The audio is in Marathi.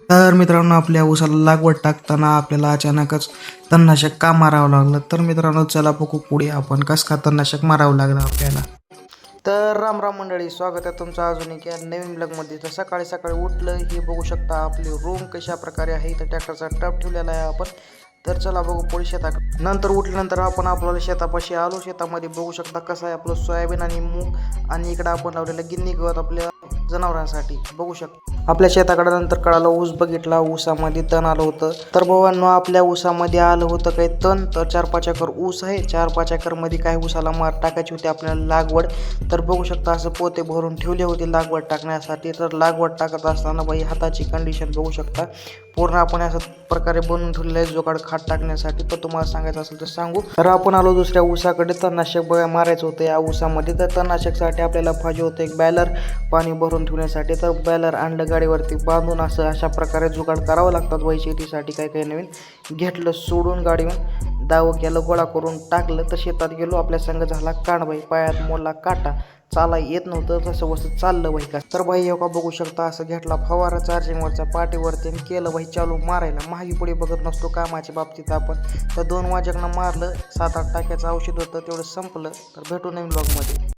तर मित्रांनो, आपल्या ऊसाला लागवड टाकताना आपल्याला अचानकच तणनाशक का मारावं लागलं. तर मित्रांनो, चला बघू पुढे आपण कसं का तणनाशक मारावं लागलं आपल्याला. तर राम राम मंडळी, स्वागत आहे तुमचं अजून एक या नवीन ब्लॉगमध्ये. तर सकाळी सकाळी उठलं हे बघू शकता आपली रूम कशा प्रकारे आहे. तर ट्रॅक्टरचा टप ठेवलेला आहे आपण. तर चला बघू पुढे शेताकडे. नंतर उठल्यानंतर आपण आपल्याला शेतापाशी आलो. शेतामध्ये बघू शकता कसं आहे आपलं सोयाबीन आणि मूग, आणि इकडं आपण लावलेलं गिन्नी गवत आपल्या जनावरांसाठी बघू शकता. आपल्या शेताकडे नंतर कळालं ऊस बघितला, ऊसामध्ये तण आलं होतं. तर भावांनो, आपल्या ऊसामध्ये आलं होतं काही तण. तर 4-5 एकर ऊस आहे. 4-5 एकर मध्ये काही ऊसाला मार टाकायची होती आपल्याला लागवड. तर बघू शकता असं पोते भरून ठेवले होते लागवड टाकण्यासाठी. तर लागवड टाकत असताना बाई हाताची कंडिशन बघू शकता. पूर्ण आपण अशा प्रकारे बनवून ठेवलेलं आहे जोगाड खात टाकण्यासाठी. तर तुम्हाला सांगायचं असेल तर सांगू. तर आपण आलो दुसऱ्या ऊसाकडे. तणनाशक मारायचं होतं या ऊसामध्ये. तर तणनाशकसाठी आपल्याला पाहिजे होतं एक बॅलर पाणी भरून ठेवण्यासाठी. तर बॅलर आणलं गाडीवरती बांधून. अशा प्रकारे जुगाड करावं लागतात बाई शेतीसाठी. काही नवीन घेतलं सोडून गाडीवर दाव केलं, गोळा करून टाकलं. तर शेतात गेलो, आपल्या संग झाला कांडबाई, पायात मोडला काटा, चाला येत नव्हतं. तसं वसं चाललं बाई का. तर बाई का बघू शकता असं घेतला फवारा चार्जिंगवरचा पाठीवरती आणि केलं बाई चालू मारायला. मागे पुढे बघत नसतो कामाच्या बाबतीत आपण. तर 2 वाजेकडनं मारलं. 7-8 टाक्याचं औषध होतं तेवढं संपलं. तर भेटू नवीन ब्लॉगमध्ये.